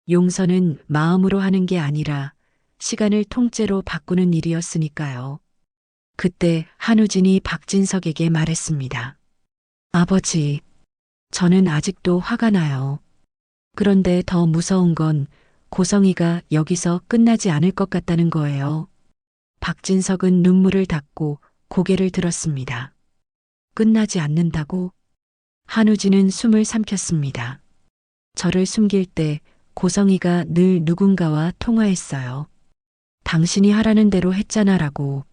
용서는 마음으로 하는 게 아니라 시간을 통째로 바꾸는 일이었으니까요. 그때 한우진이 박진석에게 말했습니다. 아버지, 저는 아직도 화가 나요. 그런데 더 무서운 건 고성희가 여기서 끝나지 않을 것 같다는 거예요. 박진석은 눈물을 닦고 고개를 들었습니다. 끝나지 않는다고? 한우진은 숨을 삼켰습니다. 저를 숨길 때 고성이가 늘 누군가와 통화했어요. 당신이 하라는 대로 했잖아라고.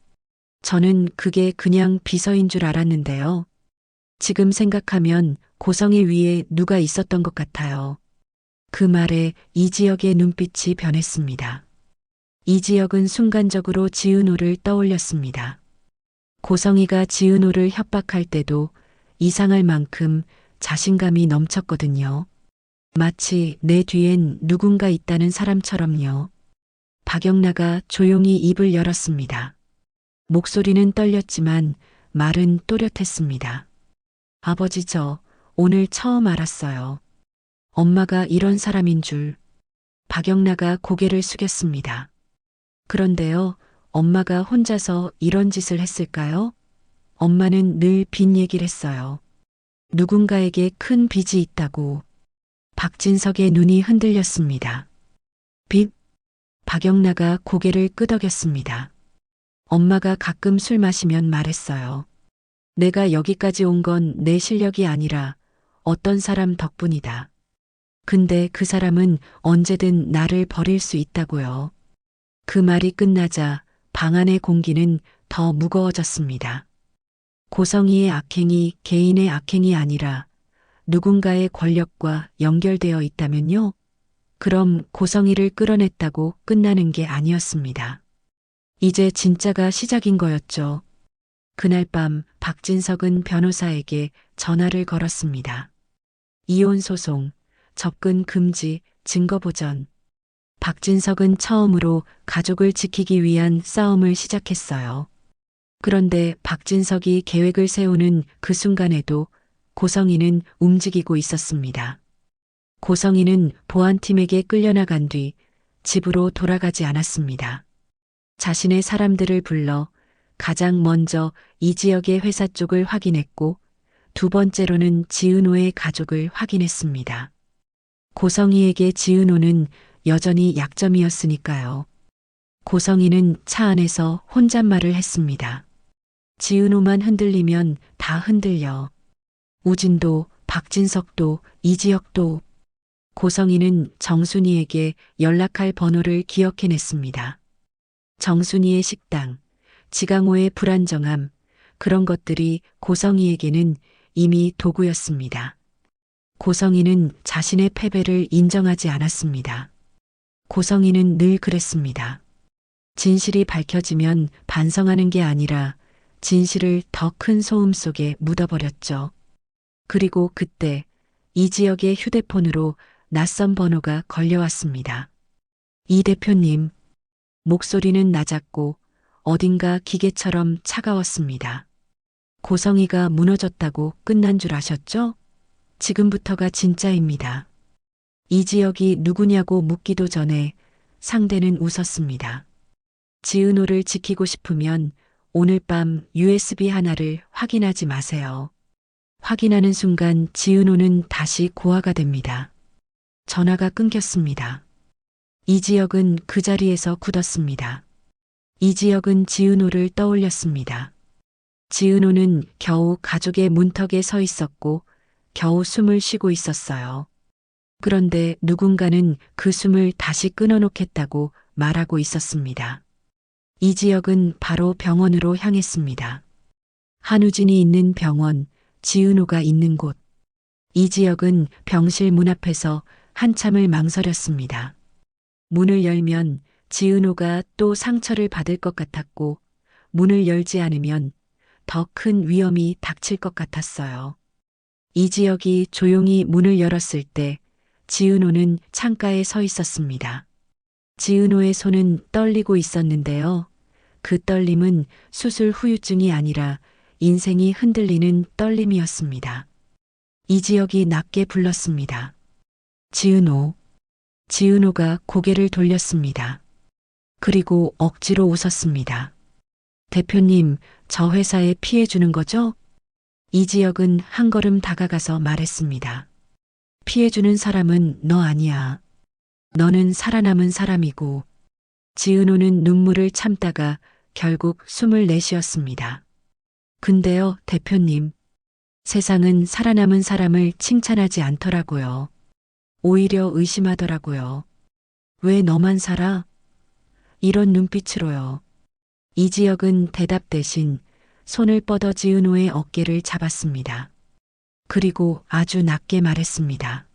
저는 그게 그냥 비서인 줄 알았는데요. 지금 생각하면 고성이 위에 누가 있었던 것 같아요. 그 말에 이지혁의 눈빛이 변했습니다. 이지혁은 순간적으로 지은호를 떠올렸습니다. 고성이가 지은호를 협박할 때도 이상할 만큼 자신감이 넘쳤거든요. 마치 내 뒤엔 누군가 있다는 사람처럼요. 박영나가 조용히 입을 열었습니다. 목소리는 떨렸지만 말은 또렷했습니다. 아버지, 저 오늘 처음 알았어요. 엄마가 이런 사람인 줄. 박영나가 고개를 숙였습니다. 그런데요, 엄마가 혼자서 이런 짓을 했을까요? 엄마는 늘 빚 얘기를 했어요. 누군가에게 큰 빚이 있다고. 박진석의 눈이 흔들렸습니다. 빚? 박영나가 고개를 끄덕였습니다. 엄마가 가끔 술 마시면 말했어요. 내가 여기까지 온 건 내 실력이 아니라 어떤 사람 덕분이다. 근데 그 사람은 언제든 나를 버릴 수 있다고요. 그 말이 끝나자 방 안의 공기는 더 무거워졌습니다. 고성이의 악행이 개인의 악행이 아니라 누군가의 권력과 연결되어 있다면요? 그럼 고성이를 끌어냈다고 끝나는 게 아니었습니다. 이제 진짜가 시작인 거였죠. 그날 밤 박진석은 변호사에게 전화를 걸었습니다. 이혼 소송, 접근 금지, 증거 보전. 박진석은 처음으로 가족을 지키기 위한 싸움을 시작했어요. 그런데 박진석이 계획을 세우는 그 순간에도 고성이는 움직이고 있었습니다. 고성이는 보안팀에게 끌려나간 뒤 집으로 돌아가지 않았습니다. 자신의 사람들을 불러 가장 먼저 이지혁의 회사 쪽을 확인했고 두 번째로는 지은호의 가족을 확인했습니다. 고성이에게 지은호는 여전히 약점이었으니까요. 고성이는 차 안에서 혼잣말을 했습니다. 지은호만 흔들리면 다 흔들려. 우진도, 박진석도, 이지혁도. 고성이는 정순이에게 연락할 번호를 기억해냈습니다. 정순이의 식당, 지강호의 불안정함, 그런 것들이 고성이에게는 이미 도구였습니다. 고성이는 자신의 패배를 인정하지 않았습니다. 고성이는 늘 그랬습니다. 진실이 밝혀지면 반성하는 게 아니라 진실을 더 큰 소음 속에 묻어버렸죠. 그리고 그때 이지혁의 휴대폰으로 낯선 번호가 걸려왔습니다. 이 대표님. 목소리는 낮았고 어딘가 기계처럼 차가웠습니다. 고성이가 무너졌다고 끝난 줄 아셨죠? 지금부터가 진짜입니다. 이지혁이 누구냐고 묻기도 전에 상대는 웃었습니다. 지은호를 지키고 싶으면 오늘 밤 USB 하나를 확인하지 마세요. 확인하는 순간 지은호는 다시 고아가 됩니다. 전화가 끊겼습니다. 이지혁은 그 자리에서 굳었습니다. 이지혁은 지은호를 떠올렸습니다. 지은호는 겨우 가족의 문턱에 서 있었고 겨우 숨을 쉬고 있었어요. 그런데 누군가는 그 숨을 다시 끊어놓겠다고 말하고 있었습니다. 이지혁은 바로 병원으로 향했습니다. 한우진이 있는 병원, 지은호가 있는 곳. 이지혁은 병실 문 앞에서 한참을 망설였습니다. 문을 열면 지은호가 또 상처를 받을 것 같았고 문을 열지 않으면 더 큰 위험이 닥칠 것 같았어요. 이지혁이 조용히 문을 열었을 때 지은호는 창가에 서 있었습니다. 지은호의 손은 떨리고 있었는데요. 그 떨림은 수술 후유증이 아니라 인생이 흔들리는 떨림이었습니다. 이지혁이 낮게 불렀습니다. 지은호. 지은호가 고개를 돌렸습니다. 그리고 억지로 웃었습니다. 대표님, 저 회사에 피해 주는 거죠? 이지혁은 한 걸음 다가가서 말했습니다. 피해 주는 사람은 너 아니야. 너는 살아남은 사람이고. 지은호는 눈물을 참다가 결국 숨을 내쉬었습니다. 근데요, 대표님. 세상은 살아남은 사람을 칭찬하지 않더라고요. 오히려 의심하더라고요. 왜 너만 살아? 이런 눈빛으로요. 이지혁은 대답 대신 손을 뻗어 지은호의 어깨를 잡았습니다. 그리고 아주 낮게 말했습니다.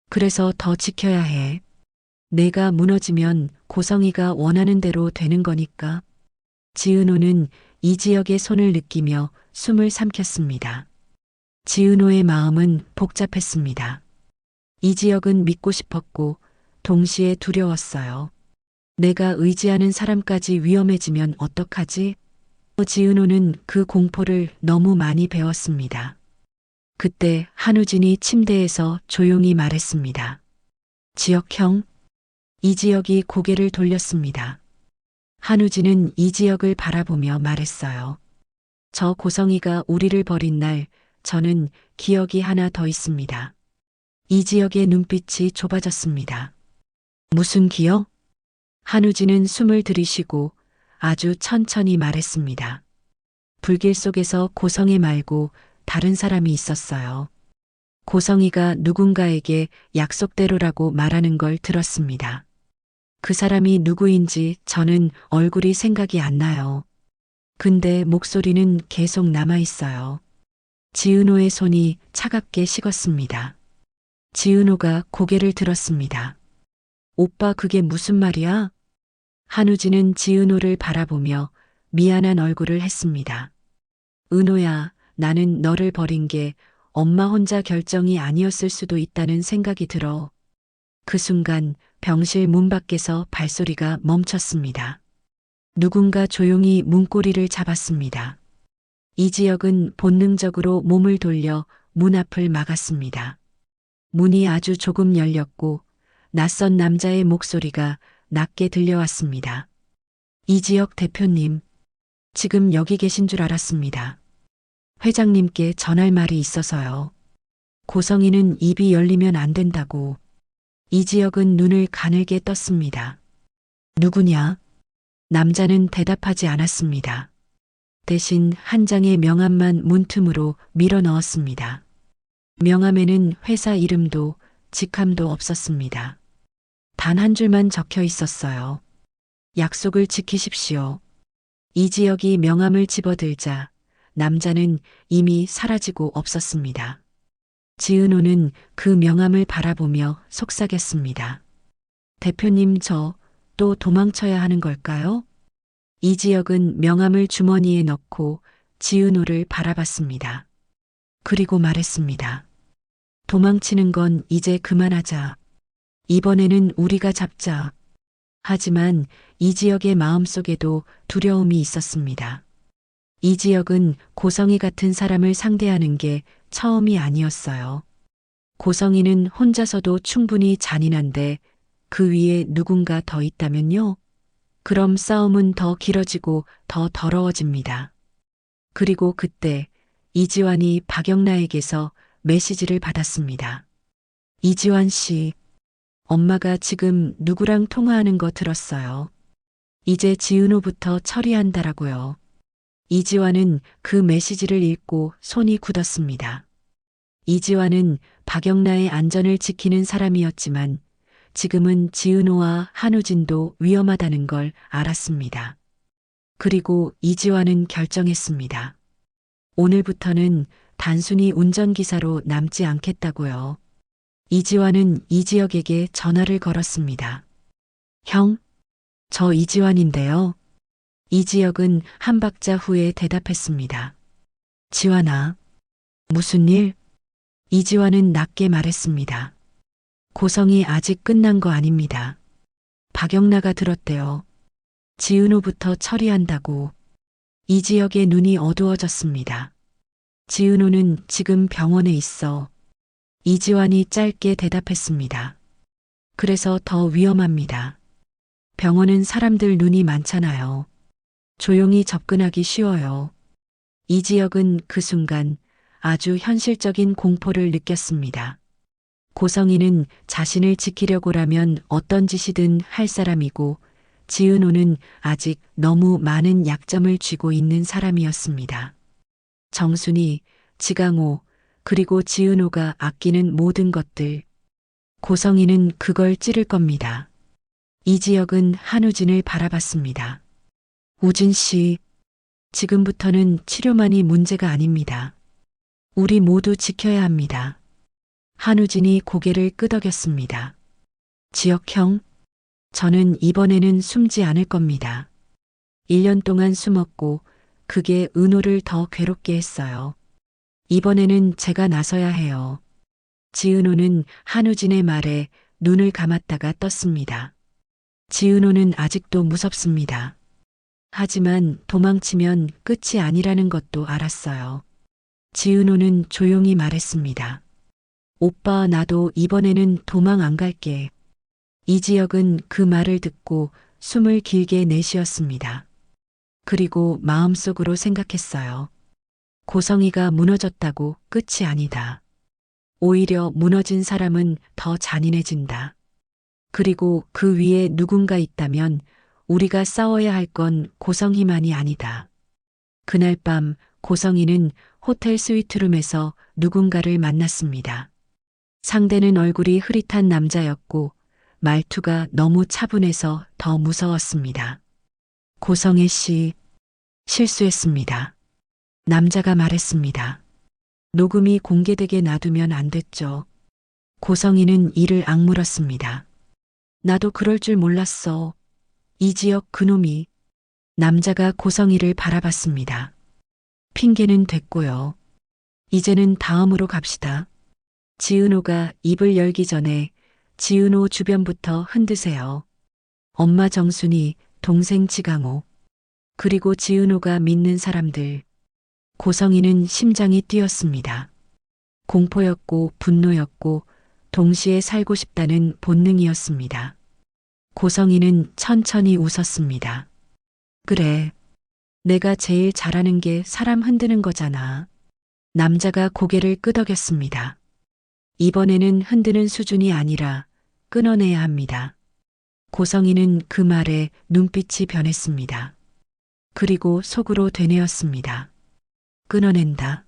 그래서 더 지켜야 해. 내가 무너지면 고성이가 원하는 대로 되는 거니까. 지은호는 이지혁의 손을 느끼며 숨을 삼켰습니다. 지은호의 마음은 복잡했습니다. 이지혁은 믿고 싶었고 동시에 두려웠어요. 내가 의지하는 사람까지 위험해지면 어떡하지? 지은호는 그 공포를 너무 많이 배웠습니다. 그때 한우진이 침대에서 조용히 말했습니다. 지혁 형. 이지혁이 고개를 돌렸습니다. 한우진은 이지혁을 바라보며 말했어요. 저 고성이가 우리를 버린 날 저는 기억이 하나 더 있습니다. 이지혁의 눈빛이 좁아졌습니다. 무슨 기억? 한우진은 숨을 들이쉬고 아주 천천히 말했습니다. 불길 속에서 고성애 말고 다른 사람이 있었어요. 고성이가 누군가에게 약속대로라고 말하는 걸 들었습니다. 그 사람이 누구인지 저는 얼굴이 생각이 안 나요. 근데 목소리는 계속 남아 있어요. 지은호의 손이 차갑게 식었습니다. 지은호가 고개를 들었습니다. 오빠 그게 무슨 말이야? 한우진은 지은호를 바라보며 미안한 얼굴을 했습니다. 은호야, 나는 너를 버린 게 엄마 혼자 결정이 아니었을 수도 있다는 생각이 들어. 그 순간 병실 문 밖에서 발소리가 멈췄습니다. 누군가 조용히 문고리를 잡았습니다. 이지혁은 본능적으로 몸을 돌려 문 앞을 막았습니다. 문이 아주 조금 열렸고 낯선 남자의 목소리가 낮게 들려왔습니다. 이지혁 대표님, 지금 여기 계신 줄 알았습니다. 회장님께 전할 말이 있어서요. 고성이는 입이 열리면 안 된다고. 이지혁은 눈을 가늘게 떴습니다. 누구냐? 남자는 대답하지 않았습니다. 대신 한 장의 명함만 문틈으로 밀어 넣었습니다. 명함에는 회사 이름도 직함도 없었습니다. 단 한 줄만 적혀 있었어요. 약속을 지키십시오. 이지혁이 명함을 집어들자 남자는 이미 사라지고 없었습니다. 지은호는 그 명함을 바라보며 속삭였습니다. 대표님 저 또 도망쳐야 하는 걸까요? 이지혁은 명함을 주머니에 넣고 지은호를 바라봤습니다. 그리고 말했습니다. 도망치는 건 이제 그만하자. 이번에는 우리가 잡자. 하지만 이지혁의 마음속에도 두려움이 있었습니다. 이지혁은 고성이 같은 사람을 상대하는 게 처음이 아니었어요. 고성이는 혼자서도 충분히 잔인한데 그 위에 누군가 더 있다면요? 그럼 싸움은 더 길어지고 더 더러워집니다. 그리고 그때 이지환이 박영라에게서 메시지를 받았습니다. 이지환 씨, 엄마가 지금 누구랑 통화하는 거 들었어요. 이제 지은호부터 처리한다라고요. 이지환은 그 메시지를 읽고 손이 굳었습니다. 이지환은 박영라의 안전을 지키는 사람이었지만 지금은 지은호와 한우진도 위험하다는 걸 알았습니다. 그리고 이지환은 결정했습니다. 오늘부터는 단순히 운전기사로 남지 않겠다고요. 이지환은 이지혁에게 전화를 걸었습니다. 형, 저 이지환인데요. 이지혁은 한 박자 후에 대답했습니다. 지환아, 무슨 일? 이지환은 낮게 말했습니다. 고성이 아직 끝난 거 아닙니다. 박영라가 들었대요. 지은호부터 처리한다고. 이지혁의 눈이 어두워졌습니다. 지은호는 지금 병원에 있어. 이지환이 짧게 대답했습니다. 그래서 더 위험합니다. 병원은 사람들 눈이 많잖아요. 조용히 접근하기 쉬워요. 이지혁은 그 순간 아주 현실적인 공포를 느꼈습니다. 고성이는 자신을 지키려고라면 어떤 짓이든 할 사람이고 지은호는 아직 너무 많은 약점을 쥐고 있는 사람이었습니다. 정순이, 지강호, 그리고 지은호가 아끼는 모든 것들. 고성이는 그걸 찌를 겁니다. 이지혁은 한우진을 바라봤습니다. 우진 씨, 지금부터는 치료만이 문제가 아닙니다. 우리 모두 지켜야 합니다. 한우진이 고개를 끄덕였습니다. 지혁 형, 저는 이번에는 숨지 않을 겁니다. 1년 동안 숨었고 그게 은호를 더 괴롭게 했어요. 이번에는 제가 나서야 해요. 지은호는 한우진의 말에 눈을 감았다가 떴습니다. 지은호는 아직도 무섭습니다. 하지만 도망치면 끝이 아니라는 것도 알았어요. 지은호는 조용히 말했습니다. 오빠, 나도 이번에는 도망 안 갈게. 이지혁은 그 말을 듣고 숨을 길게 내쉬었습니다. 그리고 마음속으로 생각했어요. 고성이가 무너졌다고 끝이 아니다. 오히려 무너진 사람은 더 잔인해진다. 그리고 그 위에 누군가 있다면 우리가 싸워야 할 건 고성희만이 아니다. 그날 밤 고성희는 호텔 스위트룸에서 누군가를 만났습니다. 상대는 얼굴이 흐릿한 남자였고 말투가 너무 차분해서 더 무서웠습니다. 고성혜 씨, 실수했습니다. 남자가 말했습니다. 녹음이 공개되게 놔두면 안 됐죠. 고성희는 이를 악물었습니다. 나도 그럴 줄 몰랐어. 이지혁 그놈이. 남자가 고성희를 바라봤습니다. 핑계는 됐고요. 이제는 다음으로 갑시다. 지은호가 입을 열기 전에 지은호 주변부터 흔드세요. 엄마 정순이, 동생 지강호, 그리고 지은호가 믿는 사람들. 고성희는 심장이 뛰었습니다. 공포였고 분노였고 동시에 살고 싶다는 본능이었습니다. 고성희는 천천히 웃었습니다. 그래, 내가 제일 잘하는 게 사람 흔드는 거잖아. 남자가 고개를 끄덕였습니다. 이번에는 흔드는 수준이 아니라 끊어내야 합니다. 고성희는 그 말에 눈빛이 변했습니다. 그리고 속으로 되뇌었습니다. 끊어낸다.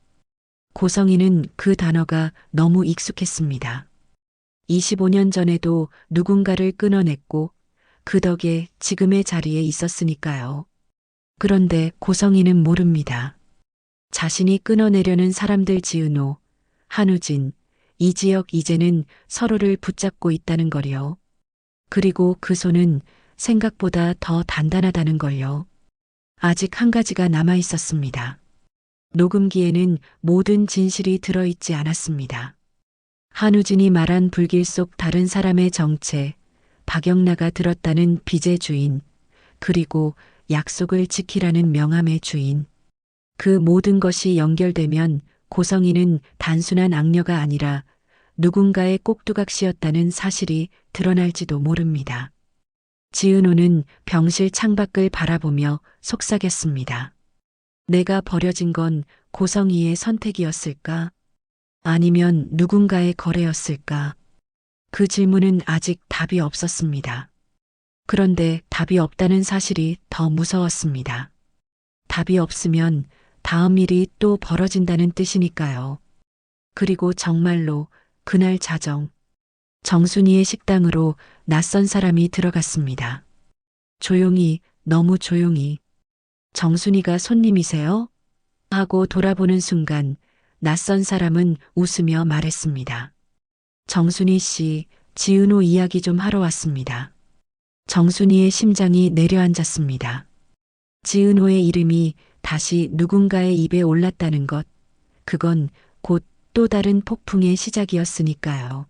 고성희는 그 단어가 너무 익숙했습니다. 25년 전에도 누군가를 끊어냈고 그 덕에 지금의 자리에 있었으니까요. 그런데 고성희는 모릅니다. 자신이 끊어내려는 사람들 지은호, 한우진, 이지혁 이제는 서로를 붙잡고 있다는 걸요. 그리고 그 손은 생각보다 더 단단하다는 걸요. 아직 한 가지가 남아 있었습니다. 녹음기에는 모든 진실이 들어있지 않았습니다. 한우진이 말한 불길 속 다른 사람의 정체, 박영나가 들었다는 빚의 주인, 그리고 약속을 지키라는 명함의 주인. 그 모든 것이 연결되면 고성희는 단순한 악녀가 아니라 누군가의 꼭두각시였다는 사실이 드러날지도 모릅니다. 지은호는 병실 창밖을 바라보며 속삭였습니다. 내가 버려진 건 고성희의 선택이었을까? 아니면 누군가의 거래였을까? 그 질문은 아직 답이 없었습니다. 그런데 답이 없다는 사실이 더 무서웠습니다. 답이 없으면 다음 일이 또 벌어진다는 뜻이니까요. 그리고 정말로 그날 자정, 정순이의 식당으로 낯선 사람이 들어갔습니다. 조용히, 너무 조용히. 정순이가 손님이세요? 하고 돌아보는 순간 낯선 사람은 웃으며 말했습니다. 정순이 씨, 지은호 이야기 좀 하러 왔습니다. 정순이의 심장이 내려앉았습니다. 지은호의 이름이 다시 누군가의 입에 올랐다는 것, 그건 곧 또 다른 폭풍의 시작이었으니까요.